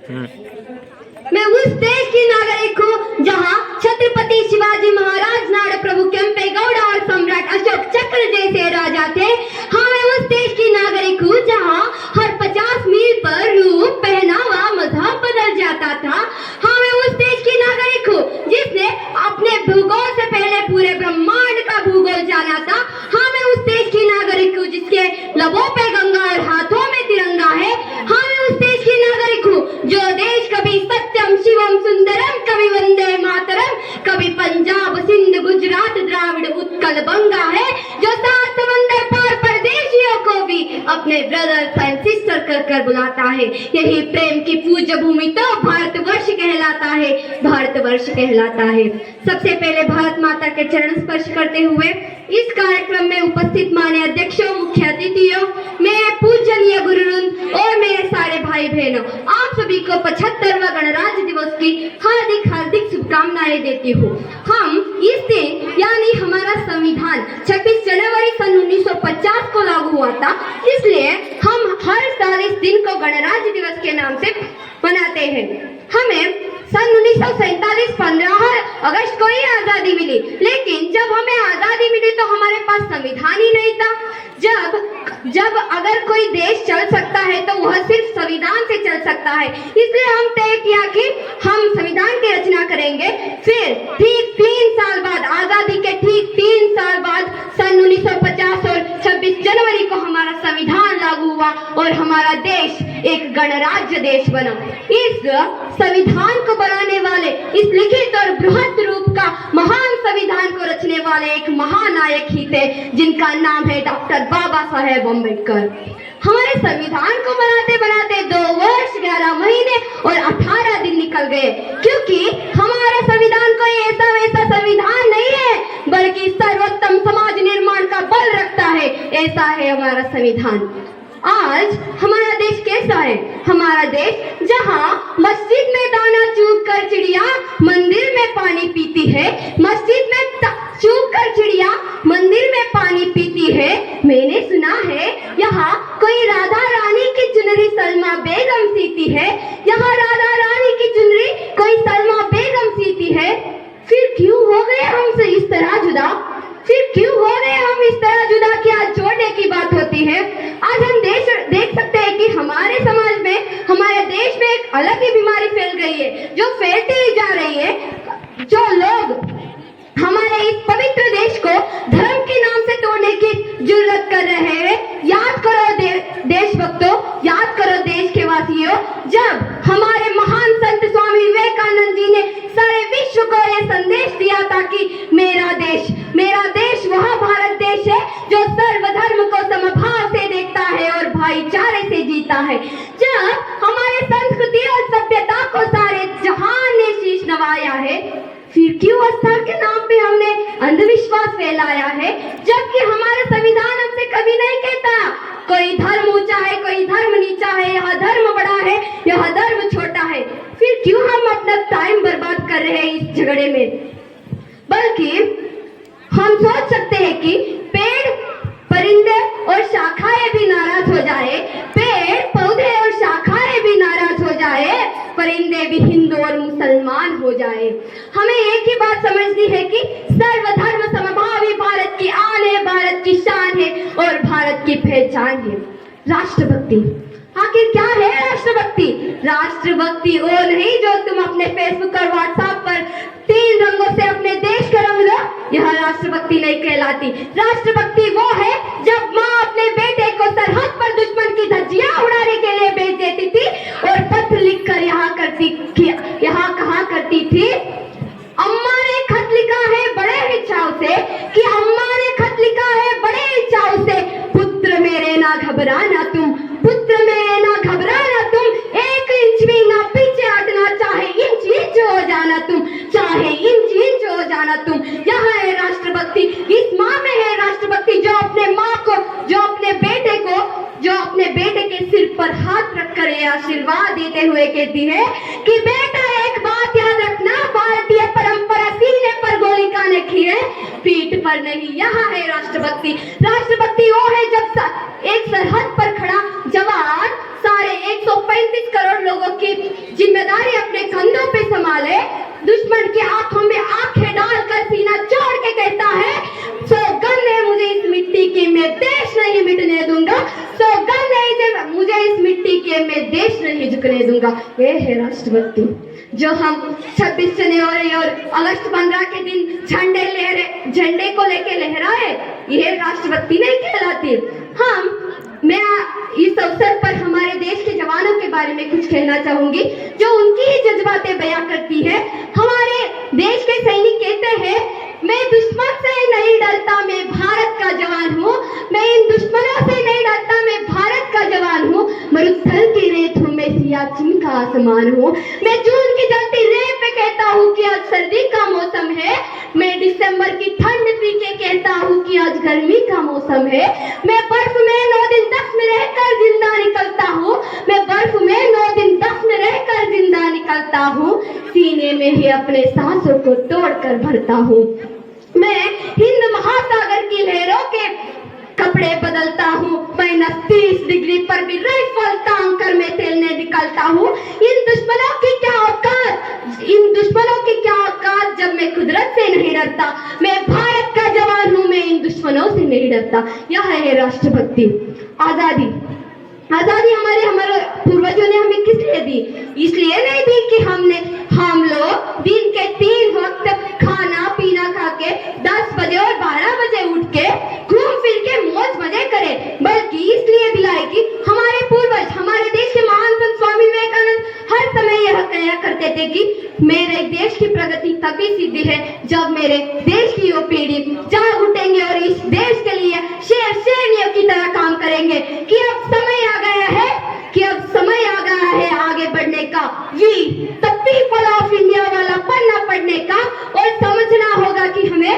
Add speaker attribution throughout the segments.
Speaker 1: मैं उस देश की नागरिक हूँ जहाँ छत्रपति शिवाजी महाराज, नाड़ प्रभु केम्पेगौड़ा और सम्राट अशोक चक्र जैसे राजा थे। हाँ, मैं उस देश की नागरिक हूँ जहाँ हर 50 मील पर रूप, पहनावा, मजहब बदल जाता था। हाँ, मैं उस देश की नागरिक हूँ जिसने अपने भूगोल से पहले पूरे ब्रह्मांड का भूगोल जाना था। हाँ, मैं उस देश की नागरिक हूँ जिसके लबों पे गंगा और हाथों में तिरंगा है। हाँ, मैं उस देश की नागरिक हूँ जो देश कभी सत्यम शिवम सुंदरम, कभी वंदे मातरम, कभी पंजाब सिंध गुजरात द्राविड़ उत्कल बंगा है, जो 7 समंदर पार परदेशियों को भी अपने ब्रदर्स एंड सिस्टर कर कर बुलाता है। यही प्रेम की पूज्य भूमि तो भारतवर्ष कहलाता है, भारतवर्ष कहलाता है। सबसे पहले भारत माता के चरण स्पर्श करते हुए इस कार्यक्रम में उपस्थित माननीय अध्यक्षों, मुख्य अतिथियों, मेरे पूजनीय गुरुवृंद और मेरे सारे भाई बहनों, आप सभी को 75वां गणराज्य दिवस की हार्दिक हार्दिक शुभकामनाएं देती हूँ। हम इस दिन यानी हमारा संविधान 26 जनवरी सन 1950 को लागू हुआ था, इसलिए हम हर साल इस दिन को गणराज्य दिवस के नाम से मनाते हैं। हमें सन 1947 15 अगस्त को ही आजादी मिली, लेकिन जब हमें आजादी मिली तो हमारे पास संविधान ही नहीं था। जब अगर कोई देश चल सकता है तो वह सिर्फ संविधान से चल सकता है, इसलिए हम तय किया कि हम संविधान की रचना करेंगे। फिर ठीक 3 साल बाद, आजादी के ठीक 3 साल बाद सन 1950 और 26 जनवरी को हमारा संविधान लागू हुआ और हमारा देश एक गणराज्य देश बना। इस संविधान को बनाने वाले, इस लिखित और बृहत रूप का महान संविधान को रचने वाले एक महानायक ही थे, जिनका नाम है डॉक्टर बाबा साहेब अम्बेडकर। हमारे संविधान को बनाते बनाते 2 वर्ष 11 महीने और 18 दिन निकल गए, क्योंकि हमारा संविधान कोई ऐसा वैसा संविधान नहीं है, बल्कि सर्वोत्तम समाज निर्माण का बल रखता है, ऐसा है हमारा संविधान। आज हमारा देश कैसा है? हमारा देश जहाँ मस्जिद में दाना चूग कर चिड़िया मंदिर में पानी पीती है, मस्जिद में चूग कर चिड़िया मंदिर में पानी पीती है। मैंने सुना है यहाँ कोई राधा रानी की चुनरी सलमा बेगम सीती है, यहाँ राधा रानी की चुनरी कोई सलमा बेगम सीती है। फिर क्यों हो गए हमसे इस तरह जुदा? फिर क्यों हो गए हम इस तरह जुदा कि आज जोड़ने की बात होती है? आज हम देख सकते हैं कि हमारे समाज में, हमारे देश में एक अलग ही बीमारी फैल गई है, जो फैलती ही जा रही है। जो लोग हमारे इस पवित्र देश को धर्म के नाम से तोड़ने की जुर्रत कर रहे हैं, याद करो देशभक्तों, याद करो देश के वासियों, जब हमारे महान संत स्वामी विवेकानंद जी ने सारे विश्व को यह संदेश दिया था कि मेरा देश वह भारत देश है जो सर्वधर्म को समभाव से देखता है और भाईचारे से जीता है। जब हमारे संस्कृति और सभ्यता को सारे जहान ने शीश नवाया है, फिर क्यों आस्था के नाम पे हमने अंधविश्वास फैलाया है? जबकि हमारा संविधान हमसे कभी नहीं कहता कोई धर्म ऊंचा है, कोई धर्म नीचा है, यह धर्म बड़ा है, यह धर्म छोटा है। फिर क्यों हम अपना टाइम बर्बाद कर रहे हैं इस झगड़े में? बल्कि हम सोच सकते हैं कि पेड़, परिंदे और शाखाएं भी नाराज हो जाए, पेड़, पौधे और शाखाएं भी नाराज हो जाए, परिंदे भी हिंदू और मुसलमान हो जाए। हमें एक ही बात समझनी है कि सर्वधर्म समभावी भारत की आन है, भारत की शान है और भारत की पहचान है। राष्ट्रभक्ति, आखिर क्या है राष्ट्रभक्ति? राष्ट्रभक्ति वो नहीं जो तुम अपने फेसबुक और व्हाट्सएप पर 3 रंगों से अपने देश का रंग लो, यह राष्ट्रभक्ति नहीं कहलाती। राष्ट्रभक्ति वो है जब माँ अपने बेटे को सरहद पर दुश्मन की धज्जियां उड़ाने के लिए भेज देती थी और पत्र लिखकर यहाँ कहा करती थी, अम्मा ने खत लिखा है बड़े ही चाव से, कि अम्मा ने खत लिखा है बड़े ही चाव से, पुत्र मेरे ना घबराना तुम, पुत्र मेरे ना घबराना तुम, 1 इंच भी ना पीछे हटना, चाहे इंच इंच हो जाना तुम, चाहे इंच इंच हो जाना तुम। यहाँ है राष्ट्रभक्ति, इस माँ में है राष्ट्रभक्ति, जो अपने माँ को, जो अपने बेटे के सिर पर हाथ रखकर यह आशीर्वाद देते हुए कहती है कि बेटा एक बात याद रखना, भारतीय परंपरा सीने पर गोली का नहीं है, पीठ पर नहीं। यहाँ है राष्ट्रभक्ति। राष्ट्रभक्ति वो है जब एक सरहद पर खड़ा जवान सारे 135 करोड़ लोगों की नहीं झुकने दूंगा। ये है राष्ट्रभक्ति जो हम 26 जनवरी और अगस्त 15 के दिन झंडे को लेके लहराए, ये राष्ट्रभक्ति नहीं कहलाती। मैं इस अवसर पर हमारे देश के जवानों के बारे में कुछ कहना चाहूंगी जो उनकी ही जज्बातें बयां करती है। हमारे देश के सैनिक कहते हैं, मैं दुश्मन से नहीं डरता, मैं भारत का जवान हूँ। मैं इन दुश्मनों से नहीं डरता, मैं भारत का जवान हूँ। मरुस्थल की रेत हूँ, मैं सियाचिन का आसमान हूँ। मैं जून की जलती रेत पे कहता हूँ कि आज सर्दी का मौसम है। मैं दिसंबर की ठंड पी के कहता हूँ कि आज गर्मी का मौसम है। मैं बर्फ में 9 दिन 10 में रहकर जिंदा निकलता हूँ। मैं बर्फ में 9 दिन 10 में रहकर जिंदा निकलता हूँ। सीने में ही अपने सांसों को तोड़कर भरता हूँ। मैं हिंद महासागर की लहरों के कपड़े बदलता हूँ। मैं 30 डिग्री पर भी राइफल तांग कर मैं तैरने निकलता हूँ। इन दुश्मनों की क्या औकात जब मैं कुदरत से नहीं डरता। मैं भारत का जवान हूँ, मैं इन दुश्मनों से नहीं डरता। यह है राष्ट्रभक्ति। आजादी हमारे पूर्वजों ने हमें किस लिए दी? इसलिए नहीं दी कि हम लोग दिन के 3 वक्त खाना पीना खा के 10 बजे और 12 बजे उठ के घूम फिर के मौज मजे करें, बल्कि इसलिए दिलाई कि हमारे पूर्वज, हमारे देश के महान संत स्वामी विवेकानंद हर समय यह कहा करते थे कि मेरे देश की प्रगति तभी सिद्धि है जब मेरे देश की युवा पीढ़ी जाग उठेंगे और इस देश के लिए शेरनियों की तरह काम करेंगे कि अब समय आ गया है आगे बढ़ने का, द पीपल ऑफ इंडिया वाला पन्ना पढ़ने का, और समझना होगा कि हमें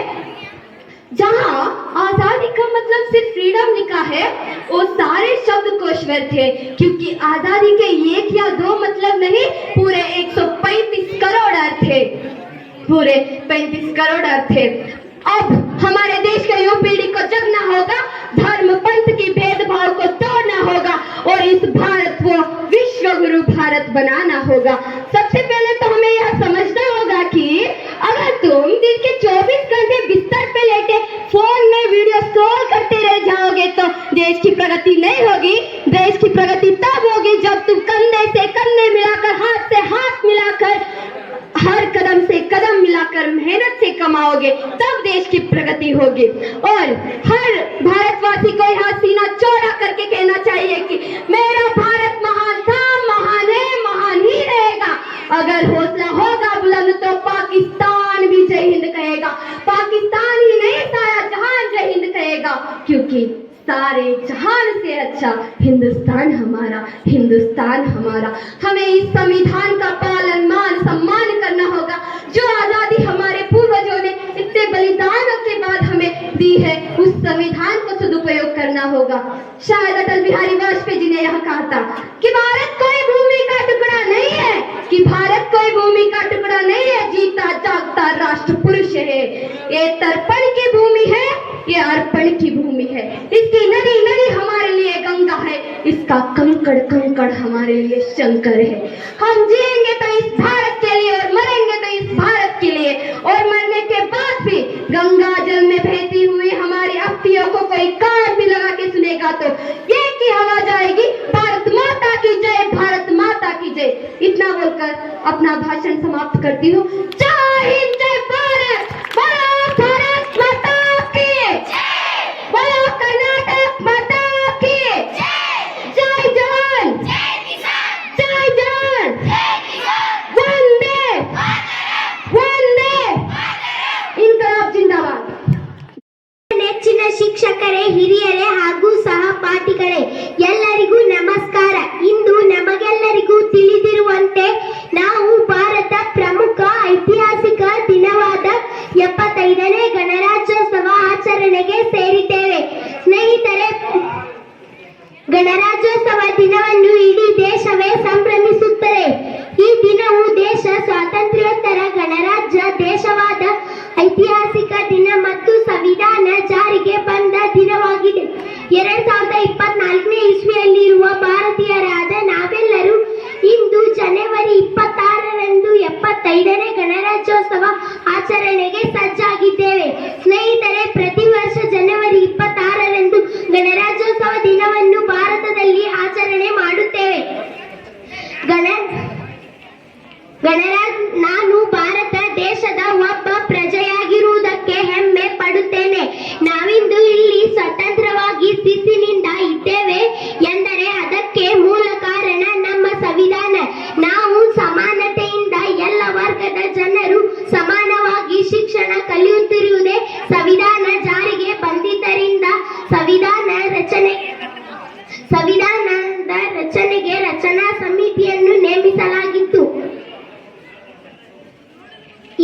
Speaker 1: जहां आजादी का मतलब सिर्फ फ्रीडम लिखा है वो सारे शब्दकोश व्यर्थ थे, क्योंकि आजादी के 1 या 2 मतलब नहीं, पूरे 135 करोड़ अर्थ थे, पूरे 35 करोड़ अर्थ थे। अब हमारे देश के युवा पीढ़ी को जगना होगा, धर्म पंथ की भेदभाव को तोड़ना होगा और इस भारत को विश्व गुरु भारत बनाना होगा। सबसे पहले तो हमें यह समझना होगा कि अगर तुम दिन के 24 घंटे बिस्तर पे लेटे फोन में वीडियो स्क्रॉल करते रह जाओगे तो देश की प्रगति नहीं होगी। देश की प्रगति तब होगी जब तुम कंधे से कंधे मिलाकर, हाथ से हाथ मिलाकर, हर कदम से कदम मिलाकर मेहनत से कमाओगे, तब देश की प्रगति होगी। और हर भारतवासी को यहाँ सीना चौड़ा करके कहना चाहिए कि मेरा भारत महान था, महान है, महान ही रहेगा। अगर हौसला होगा बुलंद तो पाकिस्तान भी जय हिंद कहेगा। पाकिस्तान ही नहीं, सारा जहान जय हिंद कहेगा, क्योंकि सारे जहान से अच्छा हिंदुस्तान हमारा, हिंदुस्तान हमारा। हमें इस संविधान का पालन, मान, सम्मान करना होगा जो आजादी हमारे पूर्वजों ने इतने बलिदानों के बाद हमें दी है। उस संविधान को सदुपयोग करना होगा। शायद अटल बिहारी वाजपेयी जी ने यह कहा था कि भारत कोई भूमि का टुकड़ा नहीं है, कि भारत कोई भूमि का टुकड़ा नहीं है, जीता जागता राष्ट्र पुरुष है। ये तर्पण की भूमि है, ये अर्पण की भूमि है। इसकी नदी नदी हमारे लिए गंगा है, इसका कंकड़ कंकड़ हमारे लिए शंकर है। हम जिएंगे तो इस भारत के लिए और मरेंगे तो इस भारत के लिए, और मरने के बाद भी गंगा जल में बहती हुई हमारी अस्थियों को कोई कान भी लगा के सुनेगा तो ये की हवा जाएगी, भारत माता की जय, भारत माता की जय। इतना बोलकर अपना भाषण समाप्त करती हूँ। जय हिंद, जय भारत, बोलो भारत माता की, बोलो कर्नाटक माता की, जय जवान, जय जवान, वंदे वंदे, इनकलाब जिंदाबाद।
Speaker 2: ನೆಚ್ಚಿನ ಶಿಕ್ಷಕರೇ, ಹಿರಿಯರೇ ಹಾಗೂ ಸಹಪಾಠಿಗಳೇ, ಎಲ್ಲರಿಗೂ ನಮಸ್ಕಾರ. ಇಂದು ನಮಗೆಲ್ಲರಿಗೂ ತಿಳಿದಿರುವಂತೆ ನಾವು ಭಾರತ ಪ್ರಮುಖ ಐತಿಹಾಸಿಕ ದಿನವಾದ 75ನೇ ಗಣರಾಜ್ಯೋತ್ಸವ ಆಚರಣೆಗೆ ಸೇರಿದ್ದೇವೆ. ಸ್ನೇಹಿತರೆ, ಗಣರಾಜ್ಯೋತ್ಸವ ದಿನವನ್ನು ಇಡೀ ದೇಶವೇ ಸಂಭ್ರಮಿಸುತ್ತದೆ. ಈ ದಿನವು ದೇಶ ಸ್ವಾತಂತ್ರ್ಯೋತ್ತರ ಗಣರಾಜ್ಯ ದೇಶವಾದ ಐತಿಹಾಸಿಕ ದಿನ ಮತ್ತು ಸಂವಿಧಾನ ಜಾರಿಗೆ ಬಂದ ದಿನವಾಗಿದೆ. 2024ನೇ ಇಸ್ವಿಯಲ್ಲಿರುವ ಭಾರತೀಯರಾದ ನಾವೆಲ್ಲರೂ ಇಂದು ಜನವರಿ 26ರಂದು 75ನೇ ಗಣರಾಜ್ಯೋತ್ಸವ ಆಚರಣೆಗೆ ಸಜ್ಜಾಗಿದ್ದೇವೆ. ಸ್ನೇಹಿತರೆ, ಪ್ರತಿ ವರ್ಷ ಜನವರಿ 26ರಂದು ಗಣರಾಜ್ಯೋತ್ಸವ ದಿನವನ್ನು ಭಾರತದಲ್ಲಿ ಆಚರಣೆ ಮಾಡುತ್ತೇವೆ. ಗಣರಾಜ್ ನಾನು ಭಾರತ ದೇಶದ ಒಬ್ಬ ಪ್ರಜೆಯಾಗಿರುವುದಕ್ಕೆ ಹೆಮ್ಮೆ ಪಡುತ್ತೇನೆ. ನಾವಿಂದು ಇಲ್ಲಿ ಸ್ವತಂತ್ರವಾಗಿ ಶಿಸ್ತಿನಿಂದ ಇದ್ದೇವೆ ಎಂದರೆ ಅದಕ್ಕೆ ಮೂಲ ಕಾರಣ ನಮ್ಮ ಸಂವಿಧಾನ. ನಾವು ಸಮಾನತೆಯಿಂದ ಎಲ್ಲ ವರ್ಗದ ಜನರು ಸಮಾನವಾಗಿ ಶಿಕ್ಷಣ ಕಲಿಯುತ್ತಿರುವುದೇ ಸಂವಿಧಾನ ಜಾರಿಗೆ ಬಂದಿದ್ದರಿಂದ ಸಂವಿಧಾನದ ರಚನೆಗೆ ರಚನಾ ಸಮಿತಿಯನ್ನು ನೇಮಿಸಲಾಗಿತ್ತು.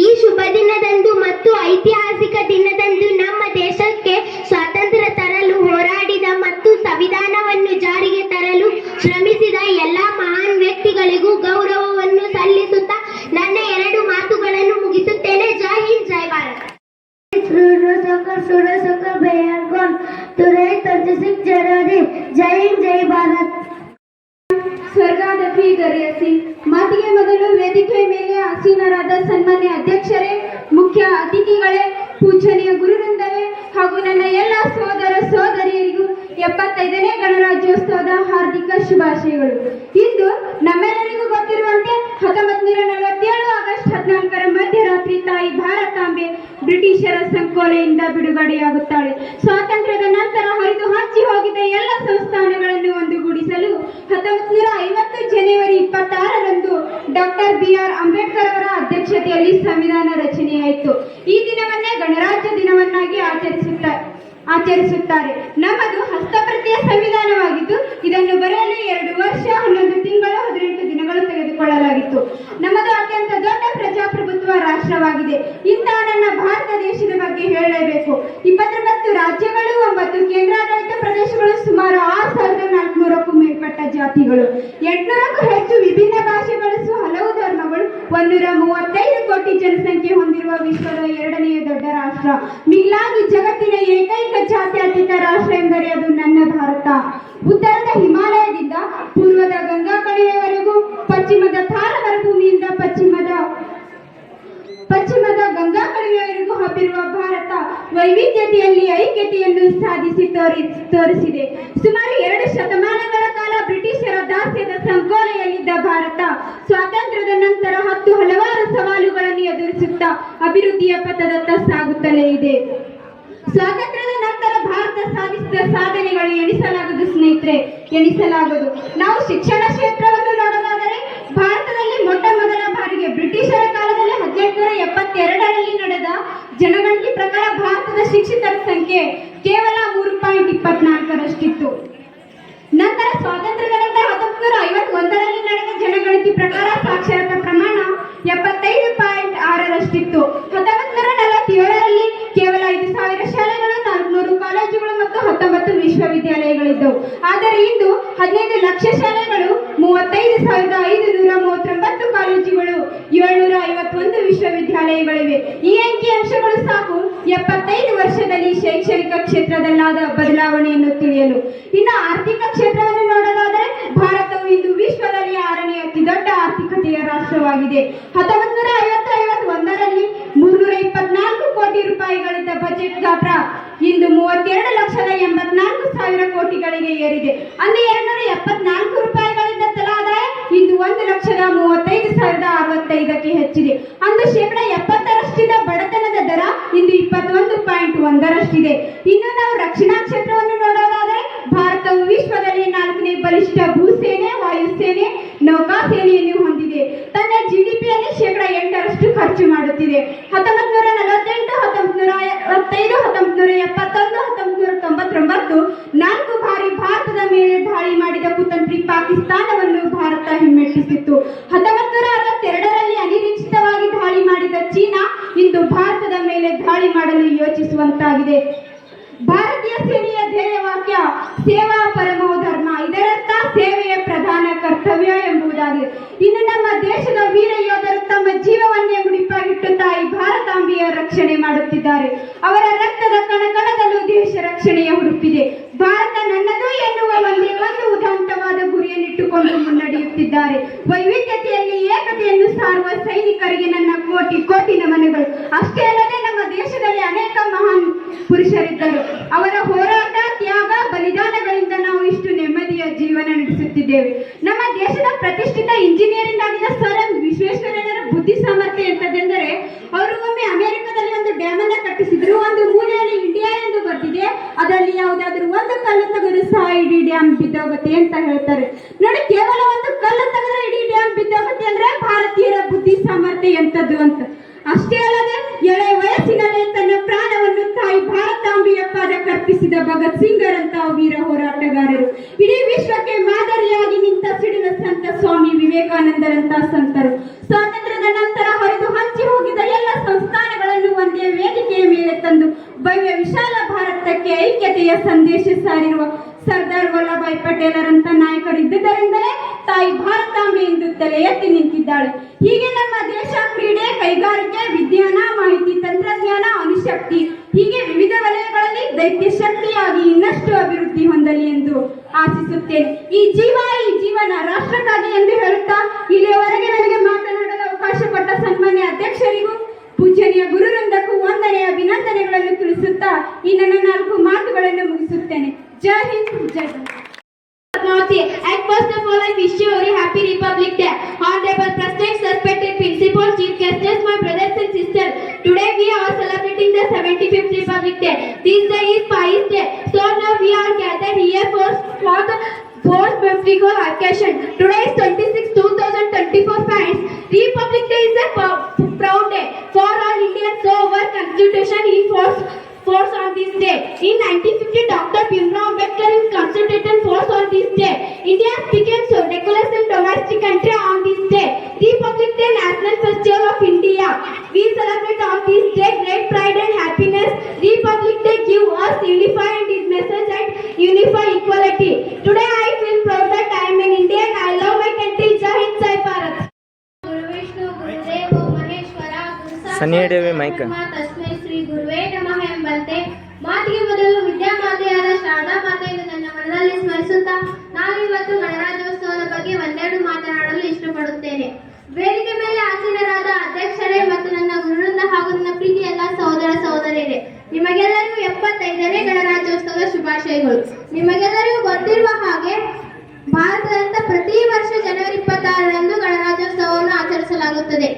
Speaker 2: ಈ ಶುಭ ದಿನದಂದು ಮತ್ತು ಐತಿಹಾಸಿಕ ದಿನದಂದು ನಮ್ಮ ದೇಶಕ್ಕೆ ಸ್ವಾತಂತ್ರ್ಯ ತರಲು ಹೋರಾಡಿದ ಮತ್ತು ಸಂವಿಧಾನವನ್ನು ಜಾರಿಗೆ ತರಲು ಶ್ರಮಿಸಿದ ಎಲ್ಲ ಮಹಾನ್ ವ್ಯಕ್ತಿಗಳಿಗೂ ಗೌರವವನ್ನು ಸಲ್ಲಿಸುತ್ತಾ ನನ್ನ 2 ಮಾತುಗಳನ್ನು ಮುಗಿಸುತ್ತೇನೆ. ಜೈ ಹಿಂದ್, ಜೈ ಭಾರತ್. ಜೈ ಹಿಂದ್, ಜೈ ಭಾರತ್.
Speaker 1: ಸ್ವರ್ಗಾದಪಿ ಗರಿಯಸಿ. ಮಾತಿಗೆ ಮೊದಲು ವೇದಿಕೆ ಮೇಲೆ ಆಸೀನರಾದ ಸನ್ಮಾನ್ಯ ಅಧ್ಯಕ್ಷರೇ, ಮುಖ್ಯ ಅತಿಥಿಗಳೇ, ಪೂಜನೀಯ ಗುರುವೃಂದವೇ ಹಾಗೂ ನನ್ನ ಎಲ್ಲ ಸೋದರ ಸೋದರಿಯರಿಗೂ 75ನೇ ಗಣರಾಜ್ಯೋತ್ಸವದ ಹಾರ್ದಿಕ ಶುಭಾಶಯಗಳು. ಇಂದು ನಮ್ಮೆಲ್ಲರಿಗೂ ಗೊತ್ತಿರುವಂತೆ 1947 ಆಗಸ್ಟ್ 14ರ ಮಧ್ಯರಾತ್ರಿ ತಾಯಿ ಭಾರತಾಂಬೆ ಬ್ರಿಟಿಷರ ಸಂಕೋಲೆಯಿಂದ ಬಿಡುಗಡೆಯಾಗುತ್ತಾಳೆ. ಸ್ವಾತಂತ್ರ್ಯದ ನಂತರ ಹರಿದು ಹಂಚಿ ಹೋಗಿದ್ದ ಎಲ್ಲ ಸಂಸ್ಥಾನಗಳನ್ನು ಒಂದುಗೂಡಿಸಲು 1950 ಜನವರಿ 26ರಂದು ಡಾಕ್ಟರ್ BR ಅಂಬೇಡ್ಕರ್ ಅವರ ಅಧ್ಯಕ್ಷತೆಯಲ್ಲಿ ಸಂವಿಧಾನ ರಚನೆಯಾಯಿತು. ಈ ದಿನವನ್ನೇ ಗಣರಾಜ್ಯ ದಿನವನ್ನಾಗಿ ಆಚರಿಸುತ್ತಾರೆ. ನಮ್ಮದು ಹಸ್ತಪ್ರತಿಯ ಸಂವಿಧಾನವಾಗಿದ್ದು ಇದನ್ನು ಬರೆಯಲು 2 ವರ್ಷ 11 ತಿಂಗಳು 18 ದಿನಗಳು ತೆಗೆದುಕೊಳ್ಳಲಾಗಿತ್ತು. ನಮ್ಮದು ಅತ್ಯಂತ ದೊಡ್ಡ ಪ್ರಜಾಪ್ರಭುತ್ವ ರಾಷ್ಟ್ರವಾಗಿದೆ. ಇಂತಹ ನನ್ನ ಭಾರತ ದೇಶದ ಬಗ್ಗೆ ಹೇಳಲೇಬೇಕು. 29 ರಾಜ್ಯಗಳು, 9 ಕೇಂದ್ರಾಡಳಿತ ಪ್ರದೇಶಗಳು, ಸುಮಾರು 6400ಕ್ಕೂ ಮೇಲ್ಪಟ್ಟ ಜಾತಿಗಳು, 800ಕ್ಕೂ ಹೆಚ್ಚು ವಿಭಿನ್ನ ಭಾಷೆ ಬಳಸುವ ಹಲವು ಧರ್ಮಗಳು, 135 ಕೋಟಿ ಜನಸಂಖ್ಯೆ ಹೊಂದಿರುವ ವಿಶ್ವದ 2ನೇ ದೊಡ್ಡ ರಾಷ್ಟ್ರ. ಮಿಗಿಲಾಗಿ ಜಗತ್ತಿನ ಏಕೈಕ ಜಾತ್ಯತೀತ ರಾಷ್ಟ್ರ ಎಂದರೆ ಅದು ನನ್ನ ಭಾರತ. ಉತ್ತರದ ಹಿಮಾಲಯದಿಂದ ಪೂರ್ವದ ಗಂಗಾ ಕಣಿವೆವರೆಗೂ, ಪಶ್ಚಿಮದ ಥಾರ್ ಮರುಭೂಮಿಯಿಂದ ಪಶ್ಚಿಮದ ಗಂಗಾ ಕಣಿವೆವರೆಗೂ ಹಬ್ಬಿರುವ ಭಾರತ ವೈವಿಧ್ಯತೆಯಲ್ಲಿ ಐಕ್ಯತೆಯನ್ನು ಸಾಧಿಸಿ ತೋರಿಸಿದೆ. ಸುಮಾರು 2 ಶತಮಾನಗಳ ಕಾಲ ಬ್ರಿಟಿಷರ ದಾಸ್ಯದ ಸಂಕೋಲೆಯಲ್ಲಿದ್ದ ಭಾರತ ಸ್ವಾತಂತ್ರ್ಯದ ನಂತರ ಹಲವಾರು ಸವಾಲುಗಳನ್ನು ಎದುರಿಸುತ್ತಾ ಅಭಿವೃದ್ಧಿಯ ಪಥದತ್ತ ಸಾಗುತ್ತಲೇ ಇದೆ. ಸ್ವಾತಂತ್ರ್ಯದ ನಂತರ ಭಾರತ ಸಾಧಿಸಿದ ಸಾಧನೆಗಳು ಎಣಿಸಲಾಗದು ಸ್ನೇಹಿತರೆ, ಎಣಿಸಲಾಗದು. ನಾವು ಶಿಕ್ಷಣ ಕ್ಷೇತ್ರವನ್ನು ನೋಡೋದಾದರೆ ಭಾರತದಲ್ಲಿ ಮೊಟ್ಟ ಮೊದಲ ಬಾರಿಗೆ ಬ್ರಿಟಿಷರ ಕಾಲದಲ್ಲಿ 1872ರಲ್ಲಿ ನಡೆದ ಜನಗಣತಿ ಪ್ರಕಾರ ಭಾರತದ ಶಿಕ್ಷಿತರ ಸಂಖ್ಯೆ ಕೇವಲ 3.24ರಷ್ಟಿತ್ತು. ನಂತರ ಸ್ವಾತಂತ್ರ್ಯದ ನಂತರ 1951ರಲ್ಲಿ ನಡೆದ ಜನಗಣತಿ ಪ್ರಕಾರ ಸಾಕ್ಷರತಾ ಪ್ರಮಾಣ 75.6ರಷ್ಟಿತ್ತು. 1947ರಲ್ಲಿ ಕೇವಲ 5,000 ಶಾಲೆಗಳು, 400 ಕಾಲೇಜುಗಳು ಮತ್ತು 19 ವಿಶ್ವವಿದ್ಯಾಲಯಗಳಿದ್ದವು. ಆದರೆ ಇಂದು 15 ಲಕ್ಷ ಶಾಲೆಗಳು, 35,539 ಕಾಲೇಜುಗಳು, 751 ವಿಶ್ವವಿದ್ಯಾಲಯಗಳಿವೆ. ಈ ಅಂಕಿಅಂಶಗಳು ಸಾಕು 75 ವರ್ಷದಲ್ಲಿ ಶೈಕ್ಷಣಿಕ ಕ್ಷೇತ್ರದಲ್ಲಾದ ಬದಲಾವಣೆಯನ್ನು ತಿಳಿಯಲು. ಇನ್ನು ಆರ್ಥಿಕ ಕ್ಷೇತ್ರವನ್ನು ನೋಡೋದಾದರೆ ಭಾರತವು ಇಂದು ವಿಶ್ವದಲ್ಲಿ 6ನೇ ಅತಿ ದೊಡ್ಡ ಆರ್ಥಿಕತೆಯ ರಾಷ್ಟ್ರವಾಗಿದೆ. 1950-51ರಲ್ಲಿ 324 ಕೋಟಿ ರೂಪಾಯಿಗಳಿದ್ದ ಬಜೆಟ್ ಗಾತ್ರ ಇಂದು 32,84,000 ಕೋಟಿಗಳಿಗೆ ಏರಿದೆ. ಅಂದು 274 ರೂಪಾಯಿಗಳಿದ್ದ ತಲಾದಾಯ ಇಂದು 1,35,065ಕ್ಕೆ ಹೆಚ್ಚಿದೆ. ಅಂದು 70%ರಷ್ಟಿದ್ದ ಬಡತನದ ದರ ಇಂದು 21.1ರಷ್ಟಿದೆ. ಇನ್ನು ನಾವು ರಕ್ಷಣಾ ಕ್ಷೇತ್ರವನ್ನು ನೋಡೋದಾದರೆ ಭಾರತವು ವಿಶ್ವದಲ್ಲಿ 4ನೇ ಬಲಿಷ್ಠ ಭೂಸೇನೆ, ವಾಯುಸೇನೆ, ನೌಕಾಸೇನೆಯನ್ನು ಹೊಂದಿದೆ. ತನ್ನ GDPಯಲ್ಲಿ 8% ಖರ್ಚು ಮಾಡುತ್ತಿದೆ. 1948, 1955, 1971, 1999 4 ಬಾರಿ ಭಾರತದ ಮೇಲೆ ದಾಳಿ ಮಾಡಿದ ಕುತಂತ್ರಿ ಪಾಕಿಸ್ತಾನವನ್ನು ಭಾರತ ಹಿಮ್ಮೆಟ್ಟಿಸಿತ್ತು. 1962ರಲ್ಲಿ ಅನಿರೀಕ್ಷಿತವಾಗಿ ದಾಳಿ ಮಾಡಿದ ಚೀನಾ ಇಂದು ಭಾರತದ ಮೇಲೆ ದಾಳಿ ಮಾಡಲು ಯೋಚಿಸುವಂತಾಗಿದೆ. ಭಾರತೀಯ ಸೇನೆಯ ಧ್ಯೇಯವಾಕ್ಯ ಸೇವಾ ಪರಮೋ ಧರ್ಮ. ಇದರರ್ಥ ಸೇವೆಯ ಪ್ರಧಾನ ಕರ್ತವ್ಯ ಎಂಬುದಾಗಿದೆ. ಇನ್ನು ನಮ್ಮ ದೇಶದ ವೀರ ಯೋಧರು ತಮ್ಮ ಜೀವವನ್ನೇ ಮುಡಿಪಾಗಿಟ್ಟು ತಾಯಿ ಭಾರತಾಂಬೆಯ ರಕ್ಷಣೆ ಮಾಡುತ್ತಿದ್ದಾರೆ. ಅವರ ರಕ್ತದ ಕಣಕಣದಲ್ಲೂ ದೇಶ ರಕ್ಷಣೆಯ ಹುರುಪಿದೆ. ಭಾರತ ನನ್ನದು ಎನ್ನುವ ಒಂದೇ ಒಂದು ಉದಾತ್ತವಾದ ಗುರಿಯನ್ನಿಟ್ಟುಕೊಂಡು ಮುನ್ನಡೆಯುತ್ತಿದ್ದಾರೆ. ವೈವಿಧ್ಯತೆಯಲ್ಲಿ ಏಕತೆಯನ್ನು ಸಾರುವ ಸೈನಿಕರಿಗೆ ನನ್ನ ಕೋಟಿ ಕೋಟಿ ನಮನಗಳು. ಅಷ್ಟೇ ಅಲ್ಲದೆ ನಮ್ಮ ದೇಶದಲ್ಲಿ ಅನೇಕ ಮಹಾನ್ ಪುರುಷರಿದ್ದರು. ಅವರ ಹೋರಾಟ, ತ್ಯಾಗ, ಬಲಿದಾನಗಳಿಂದ ನಾವು ಇಷ್ಟು ನೆಮ್ಮದಿಯ ಜೀವನ ನಡೆಸುತ್ತಿದ್ದೇವೆ. ನಮ್ಮ ದೇಶದ ಪ್ರತಿಷ್ಠಿತ ಇಂಜಿನಿಯರಿಂಗ್ ಆಗಿದ್ದ ಸರ್ ಎಂ ವಿಶ್ವೇಶ್ವರಯ್ಯ
Speaker 3: ಸಾಮರ್ಥ್ಯ ಎಂಥದ್ದು ಅಂತ. ಅಷ್ಟೇ ಅಲ್ಲದೆ ಎಳೆ ವಯಸ್ಸಿನಲ್ಲೇ ತನ್ನ ಪ್ರಾಣವನ್ನು ತಾಯಿ ಭಾರತಾಂಬೆಯ ಪಾದಕ್ಕರ್ಪಿಸಿದ ಭಗತ್ ಸಿಂಗರಂತ ವೀರ ಹೋರಾಟಗಾರರು, ಇಡೀ ವಿಶ್ವಕ್ಕೆ ಮಾದರಿಯಾಗಿ ನಿಂತ ಸಿಡಿಲ ಸಂತ ಸ್ವಾಮಿ ವಿವೇಕಾನಂದರಂತ ಸಂತರು, ಸ್ವಾತಂತ್ರ್ಯದ ನಂತರ ಹರಿದು ಹಂಚಿ ಹೋಗಿದ ಎಲ್ಲ ಸಂಸ್ಥಾನಗಳನ್ನು ಒಂದೇ ವೇದಿಕೆಯ ಮೇಲೆ ತಂದು ಭವ್ಯ ವಿಶಾಲ ಭಾರತಕ್ಕೆ ಐಕ್ಯತೆಯ ಸಂದೇಶ ಸಾರಿರುವ ಸರ್ದಾರ್ ವಲ್ಲಭಾಯ್ ಪಟೇಲರಂತ ನಾಯಕರಿದ್ದುದರಿಂದಲೇ ತಾಯಿ ಭಾರತಾಂಬೆ ಎಂದು ತಲೆ ಎತ್ತಿ ನಿಂತಿದ್ದಾಳೆ. ಹೀಗೆ ನಮ್ಮ ದೇಶ ಕ್ರೀಡೆ, ಕೈಗಾರಿಕೆ, ವಿಜ್ಞಾನ, ಮಾಹಿತಿ ತಂತ್ರಜ್ಞಾನ, ಅಣುಶಕ್ತಿ ಹೀಗೆ ವಿವಿಧ ವಲಯಗಳಲ್ಲಿ ದೈತ್ಯ ಶಕ್ತಿಯಾಗಿ ಇನ್ನಷ್ಟು ಅಭಿವೃದ್ಧಿ ಹೊಂದಲಿ ಎಂದು ಆಶಿಸುತ್ತೇನೆ. ಈ ಜೀವನ ರಾಷ್ಟ್ರಕ್ಕಾಗಿ ಎಂದು ಹೇಳುತ್ತಾ ಇಲ್ಲಿಯವರೆಗೆ ನನಗೆ ಮಾತನಾಡಲು ಅವಕಾಶ ಕೊಟ್ಟ ಸನ್ಮಾನ್ಯ ಅಧ್ಯಕ್ಷರಿಗೂ ಪೂಜನೀಯ ಗುರುವೃಂದಕ್ಕೂ ವಂದನೆಯ ಅಭಿನಂದನೆಗಳನ್ನು ತಿಳಿಸುತ್ತಾ ಈ ನನ್ನ 4 ಮಾತುಗಳನ್ನು ಮುಗಿಸುತ್ತೇನೆ. ಜೈ ಹಿಂದ್, ಜೈ Bharat.
Speaker 1: And first of all, I wish you a very happy Republic Day. Honorable President, respected principal, chief guests, my brothers and sisters. Today we are celebrating the 75th Republic Day. This day is Pious Day. So now we are gathered here for the fourth memorable occasion. Today is 26/2024 friends. Republic Day is a proud day for all Indians. So our Constitution is force on this day. In 1950, Dr. Bhimrao Ambedkar is constituted force on this day. India became so decorous and domestic country on this day. Republic Day, National Festival of India. We celebrate on this day great pride and happiness. Republic Day give us unify and its message and unify equality. Today I feel proud that I am an Indian. I love my country. Jai Hind, Jai Bharat.
Speaker 2: ಗುರು ವಿಷ್ಣು ಗುರುದೇವೋ ಮಹೇಶ್ವರ
Speaker 4: ಸನಿಯೇದೇವಿ ಮೈಕ.
Speaker 2: ತಸ್ಮೈ ಶ್ರೀ ಗುರುವೇ ನಮಃ ಎಂಬಂತೆ ಮಾತಿಗೆ ಮೊದಲು ವಿದ್ಯಾಮಾತೆಯಾದ ಶಾರದಾ ಮಾತೆಯನ್ನು ನನ್ನ ಮನದಲ್ಲಿ ಸ್ಮರಿಸುತ್ತಾ ನಾವಿವತ್ತು ಗಣರಾಜ್ಯೋತ್ಸವದ ಬಗ್ಗೆ ಒಂದೆರಡು ಮಾತನಾಡಲು ಇಷ್ಟಪಡುತ್ತೇನೆ. ವೇದಿಕೆ ಮೇಲೆ ಆಸೀನರಾದ ಅಧ್ಯಕ್ಷರೇ ಮತ್ತು ನನ್ನ ಗುರುವೃಂದ ಹಾಗೂ ನನ್ನ ಪ್ರೀತಿ ಎಲ್ಲ ಸಹೋದರ ಸಹೋದರಿಯರೇ, ನಿಮಗೆಲ್ಲರಿಗೂ 75ನೇ ಗಣರಾಜ್ಯೋತ್ಸವದ ಶುಭಾಶಯಗಳು. ನಿಮಗೆಲ್ಲರಿಗೂ ಗೊತ್ತಿರುವ ಹಾಗೆ ಭಾರತದಂತ ಪ್ರತಿ ವರ್ಷ ಜನವರಿ 26ರಂದು ಗಣರಾಜ್ಯೋತ್ಸವವನ್ನು ಆಚರಿಸಲಾಗುತ್ತದೆ.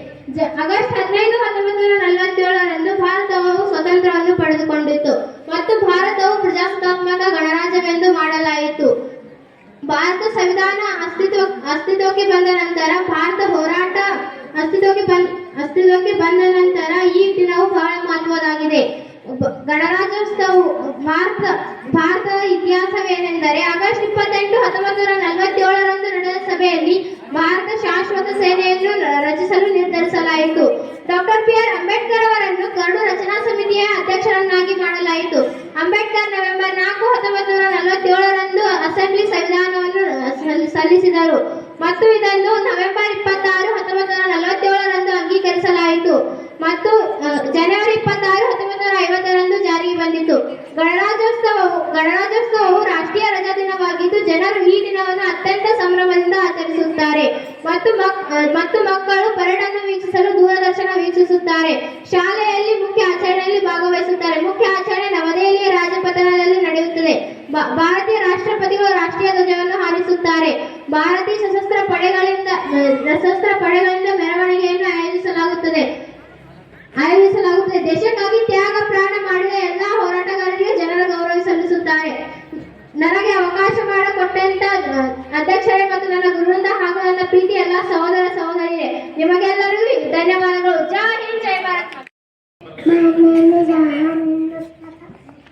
Speaker 2: ಆಗಸ್ಟ್ 15, 1947ರಂದು ಭಾರತವು ಸ್ವತಂತ್ರವನ್ನು ಪಡೆದುಕೊಂಡಿತು ಮತ್ತು ಭಾರತವು ಪ್ರಜಾಸತ್ತಾತ್ಮಕ ಗಣರಾಜ್ಯವೆಂದು ಮಾಡಲಾಯಿತು. ಭಾರತ ಸಂವಿಧಾನ ಅಸ್ತಿತ್ವಕ್ಕೆ ಬಂದ ನಂತರ ಅಸ್ತಿತ್ವಕ್ಕೆ ಬಂದ ನಂತರ ಈ ದಿನವು ಬಹಳ ಮಹತ್ವದಾಗಿದೆ. ಗಣರಾಜ್ಯೋತ್ಸವವು ಭಾರತದ ಇತಿಹಾಸವೇನೆಂದರೆ ಆಗಸ್ಟ್ 28, 1947ರಂದು ನಡೆದ ಸಭೆಯಲ್ಲಿ ಭಾರತ ಶಾಶ್ವತ ಸೇನೆಯನ್ನು ರಚಿಸಲು ನಿರ್ಧರಿಸಲಾಯಿತು. Doctor B R. ಅಂಬೇಡ್ಕರ್ ಅವರನ್ನು ಕರಡು ರಚನಾ ಸಮಿತಿಯ ಅಧ್ಯಕ್ಷರನ್ನಾಗಿ ಮಾಡಲಾಯಿತು. ಅಂಬೇಡ್ಕರ್ ನವೆಂಬರ್ 4, 1947ರಂದು ಅಸೆಂಬ್ಲಿ ಸಂವಿಧಾನವನ್ನು ಸಲ್ಲಿಸಿದರು ಮತ್ತು ಇದನ್ನು ನವೆಂಬರ್ 26, 1947ರಂದು ಅಂಗೀಕರಿಸಲಾಯಿತು ಮತ್ತು ಜನವರಿ 26, 1950ರಂದು ಜಾರಿಗೆ ಬಂದಿತು. ಗಣರಾಜ್ಯೋತ್ಸವವು ರಾಷ್ಟ್ರೀಯ ರಜಾ ದಿನವಾಗಿದ್ದು ಜನರು ಈ ದಿನವನ್ನು ಅತ್ಯಂತ ಸಂಭ್ರಮದಿಂದ ಆಚರಿಸುತ್ತಾರೆ ಮತ್ತು ಮಕ್ಕಳು ಪರೇಡ್ ಅನ್ನು ವೀಕ್ಷಿಸಲು ದೂರದರ್ಶನ ವೀಕ್ಷಿಸುತ್ತಾರೆ. ಶಾಲೆಯಲ್ಲಿ ಮುಖ್ಯ ಆಚರಣೆಯಲ್ಲಿ ಭಾಗವಹಿಸುತ್ತಾರೆ. ಮುಖ್ಯ ಆಚರಣೆ ನವದೆಹಲಿಯ ರಾಜಪಥದಲ್ಲಿ ನಡೆಯುತ್ತದೆ. ಭಾರತೀಯ ರಾಷ್ಟ್ರಪತಿಗಳು ರಾಷ್ಟ್ರೀಯ ಧ್ವಜವನ್ನು ಹಾರಿಸುತ್ತಾರೆ. ಭಾರತೀಯ ಸಶಸ್ತ್ರ ಪಡೆಗಳಿಂದ ಮೆರವಣಿಗೆಯನ್ನು ಆಯೋಜಿಸಲಾಗುತ್ತದೆ. ದೇಶಕ್ಕಾಗಿ ತ್ಯಾಗ ಪ್ರಾಣ ಮಾಡಿದ ಎಲ್ಲಾ ಹೋರಾಟಗಾರರಿಗೆ ಜನರ ಗೌರವ ಸಲ್ಲಿಸುತ್ತಾರೆ. ನನಗೆ ಅವಕಾಶ ಮಾಡಿಕೊಟ್ಟಂತ ಅಧ್ಯಕ್ಷರೇ ಮತ್ತು ನನ್ನ ಗುರುವೃಂದ ಹಾಗೂ ನನ್ನ ಪ್ರೀತಿ ಎಲ್ಲ ಸಹೋದರ ಸಹೋದರಿಯರೇ, ನಿಮಗೆಲ್ಲರಿಗೂ ಧನ್ಯವಾದಗಳು. ಜೈ ಹಿಂದ್, ಜೈ Bharat.
Speaker 5: My name is Ahan Mustafa.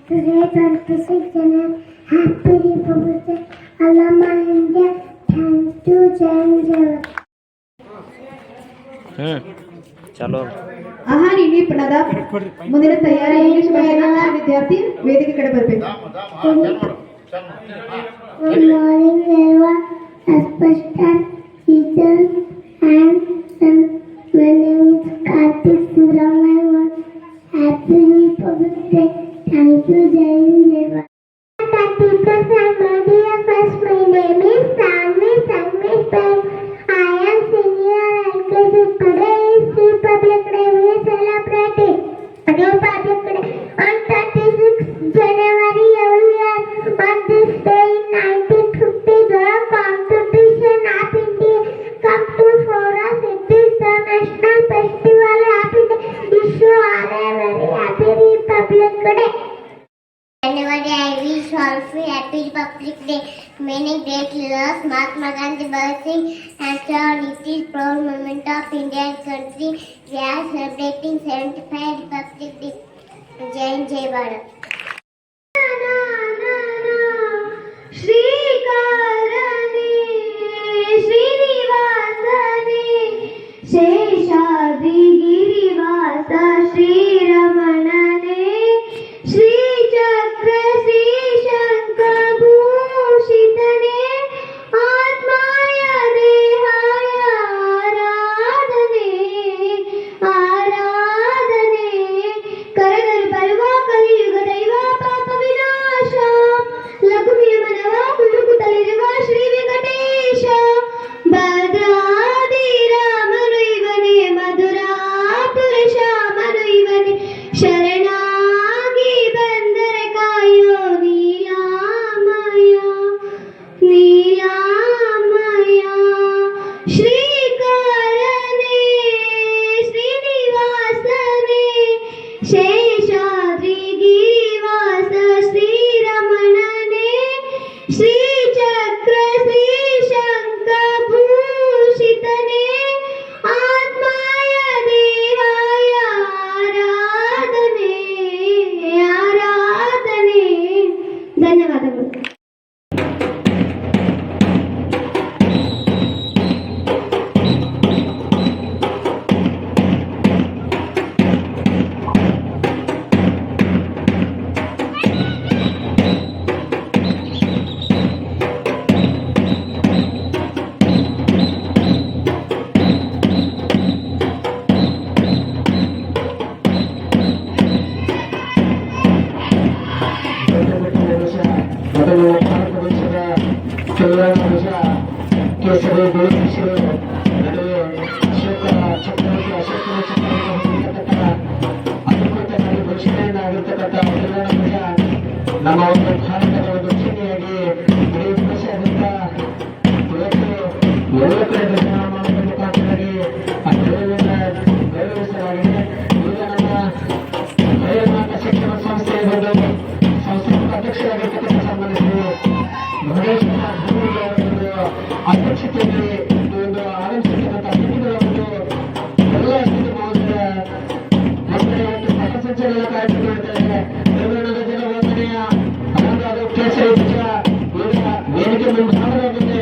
Speaker 5: Today, 26 January, Happy Republic Day. Allah my India. Thank you, Jai Hind, Jai Bharat.
Speaker 4: ಚಲೋ.
Speaker 6: ಆಹಾರ ನಿರೂಪಣದ ಮುಂದಿನ ತಯಾರಿ ಇಂಗ್ಲಿಷ್ ಭಾಷೆಯ ವಿದ್ಯಾರ್ಥಿ ವೇದಿಕೆ ಕಡೆ ಬರಬೇಕು.
Speaker 5: Good morning, everyone. Respected teachers and friends. My name is Karthik Subramanian. Happy Republic Day. Thank you, Jai Hind, Jai Bharat. Teachers and my dear friends, my name is Sanvi Sanmesh. I am senior LKG. Today is Republic Day. We celebrate Republic Day on 36 January every year. On this day in 1950, the Constitution of India come to for us. It is the national festival. Happy day. Wish you all a very happy Republic Day. Whenever I wish all of you happy Republic Day. Many great leaders, Mahatma Gandhi, Bhagat Singh, and so on. It is proud moment of Indian country. We are celebrating 75 Republic Day. Jai Hind, Jai Bharat.
Speaker 2: ಶ್ರೀಕಾರನೇ ಶ್ರೀನಿವಾಸನೇ Seshadri ಗಿರಿವಾಸ ಶ್ರೀರಮಣನೇ ಶ್ರೀಚಕ್ರ ಶ್ರೀಶಂಕ ಭೂಷಿತನೇ ಆತ್ಮಾಯ ದೇಹಾಯ ಆರಾಧನೆ ಆರಾಧನೆ ಕರಗರು ಬರುವ ಕಲಿಯುಗ ದೈವ ಪಾಪ ವಿನಾಶ ಲಘುಮಿಯ ಮನವ ಕುಲುಕುತ್ತಲಿರುವ ಶ್ರೀ ವೆಂಕಟೇಶ ಭದ್ರಾದಿ ರಾಮನು ಇವನೇ ಮಧುರಾಪುರ ಶ್ಯಾಮನು ಇವನೇ ಶರಣಾಗಿ ಬಂದರೆ ಕಾಯೋ ನೀಲಾಮಯ ನೀಲಾಮಯ ಶ್ರೀಕಾರನೇ ಶ್ರೀನಿವಾಸನೇ ಶೇಷಾದ್ರಿ ಗಿರಿವಾಸ ಶ್ರೀರಮಣನೇ ಶ್ರೀಚಕ್ರ ಶ್ರೀಶಂಕ ಭೂಷಿತನೇ ಆತ್ಮಾಯ ದೇವಾಯ ಆರಾಧನೆ ಆರಾಧನೆ. ಧನ್ಯವಾದಗಳು.
Speaker 7: ಮೊದಲು ಭಾರತ ದೇಶದ ಕಲ್ಯಾಣ ದೇಶ ಕೇಸರಿ ದೇಶಗಳು ನಡುವೆ ಅಶೋಕ ಚಕ್ರವರ್ತಿ ಅಶೋಕನ ಚಕ್ರವನ್ನು ಹೊಂದಿರತಕ್ಕ ಅಧಿಕೃತವಾಗಿ ಘೋಷಣೆಯಾಗಿರ್ತಕ್ಕಂಥ ಕಲ್ಯಾಣ ದೇಶ ನಮ್ಮ ಒಂದು ಭಾರತದ ಒಂದು ಚಿಹ್ನೆಯಾಗಿ ಇಡೀ ದೇಶಾದ್ಯಂತ ಇವತ್ತು ಎಲ್ಲ ಕಡೆ ದರ್ಶನ ಮಾಡುವ ಮುಖಾಂತರವಾಗಿ ಆ ಗೌರವವನ್ನು ಗೌರವಿಸಲಾಗಿದೆ. ಈಗ ನಮ್ಮ ಭಯೋತ್ಪಾದಕ ಶಿಕ್ಷಣ ಸಂಸ್ಥೆಯ ಒಂದು ಸಂಸ್ಥಾಪಕ ಅಧ್ಯಕ್ಷರಾಗಿರ್ತಕ್ಕಂಥ ಸನ್ಮಾನಿಸಿದ ಮಹೇಶ್ ಕುಮಾರ್ ಧರ್ಮದ ಒಂದು ಅಧ್ಯಕ್ಷತೆಯಲ್ಲಿ ಒಂದು ಆರಂಭಿಸಿರ್ತಕ್ಕಂಥ ಅತಿಥಿಗಳ ಒಂದು ಎಲ್ಲ ಅತಿಥಿ ಮಹೋದಯ ಮತ್ತೆ ಒಂದು ಪಥಸಂಚಲನ ಕಾರ್ಯಕ್ರಮ ಇರ್ತಾರೆ. ಕರ್ನಾಟಕ ಜನವಂದನೆಯ ಅನಂತಾದ ಕೇಸರಿ ಧ್ವಜ ಈಗ ವೇದಿಕೆ ಮುಂಭಾಗದ ಮುಂದೆ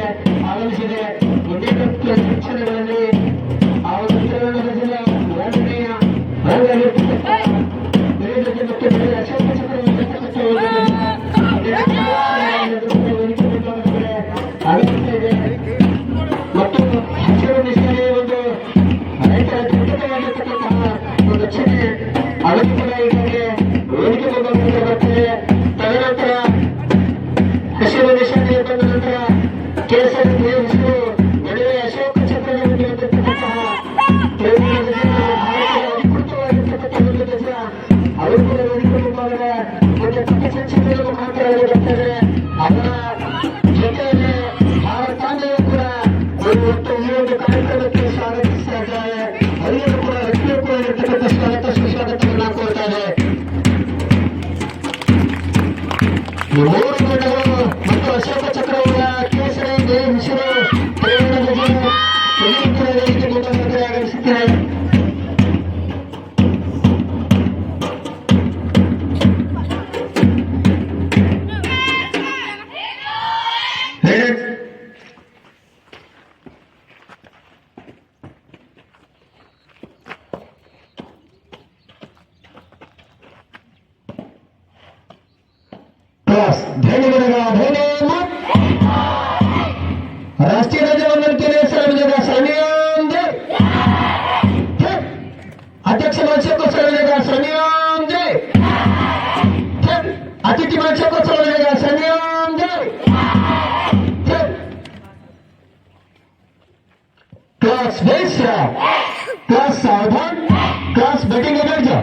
Speaker 7: ಆಗಮಿಸಿದೆ. ಇನ್ನೇಕ ಶಿಕ್ಷಣಗಳಲ್ಲಿ ಆ ಒಂದು ಕರ್ನಾಟಕ ಜಿಲ್ಲೆ ಎರಡನೆಯ ರಂಗವಾಗಿರ್ತಕ್ಕಂಥ ಮತ್ತು ಬೆಳೆ ಅಶೋಕ ಚಕ್ರವನ್ನು ಮತ್ತು ಹಸಿರು ನಿಷ್ಠೆಯ ಒಂದು ರೈತರ ಅದ್ಭುತವಾಗಿರ್ತಕ್ಕಂತಹ ಒಂದು ರಚನೆ ಅದು ಕೂಡ ಈಗಾಗಲೇ ವೇದಿಕೆ ಮುಂದೆ ಬರ್ತದೆ. ತದನಂತರ ಹಸಿರು ನಿಶಾನೆ ಬಂದ ನಂತರ ಕೇಸರಿ ಹೆಸರು ನಡುವೆ ಅಶೋಕ ಚಕ್ರದ ಮುಂದೆ ಇರತಕ್ಕಂತಹ ಭಾರತದ ಅಧಿಕೃತವಾಗಿರ್ತಕ್ಕಂಥ ಒಂದು ದೇಶ ಅವರು ಕೂಡ ವೇದಿಕೆ ಮುಂಭಾಗದ ಒಂದು ಪಥಸಂಚಲನದ ಮುಖಾಂತರವಾಗಿ ಬರ್ತಾರೆ. ಅವರ ಜೊತೆಯಲ್ಲಿ ಭಾರತಾಂಬೆಯು ಕೂಡ ಇವತ್ತು ಈ ಒಂದು ಕಾರ್ಯಕ್ರಮಕ್ಕೆ ಸ್ವಾಗತಿಸ್ತಾ ಇದ್ದಾರೆ. ಅವರಿಗೂ ಕೂಡ ಹೃತ್ಪೂರ್ವಕವಾಗಿರ್ತಕ್ಕಂಥ ಸ್ವಾಗತ ಸುಸ್ವಾಗತವನ್ನು ಕೋರ್ತಾರೆ. ಈ ಮೂರು ಬಣ್ಣಗಳು ಮತ್ತು ಅಶೋಕ ಚಕ್ರವನ್ನ ಕೇಸರಿ ಹೆಸರು ವೇದಿಕೆ ಮುಂಭಾಗದಲ್ಲಿ ಆಗಮಿಸುತ್ತಾರೆ. राष्ट्रीय ध्वजवंदन के लिए सर्वजगा सनियम जय। अध्यक्ष मंच को सर्वजगा सनियम जय। अतिथि मंच को सर्वजगा सनियम जय। क्लास बेस क्लास सावधान क्लास बैटिंग एनर्जी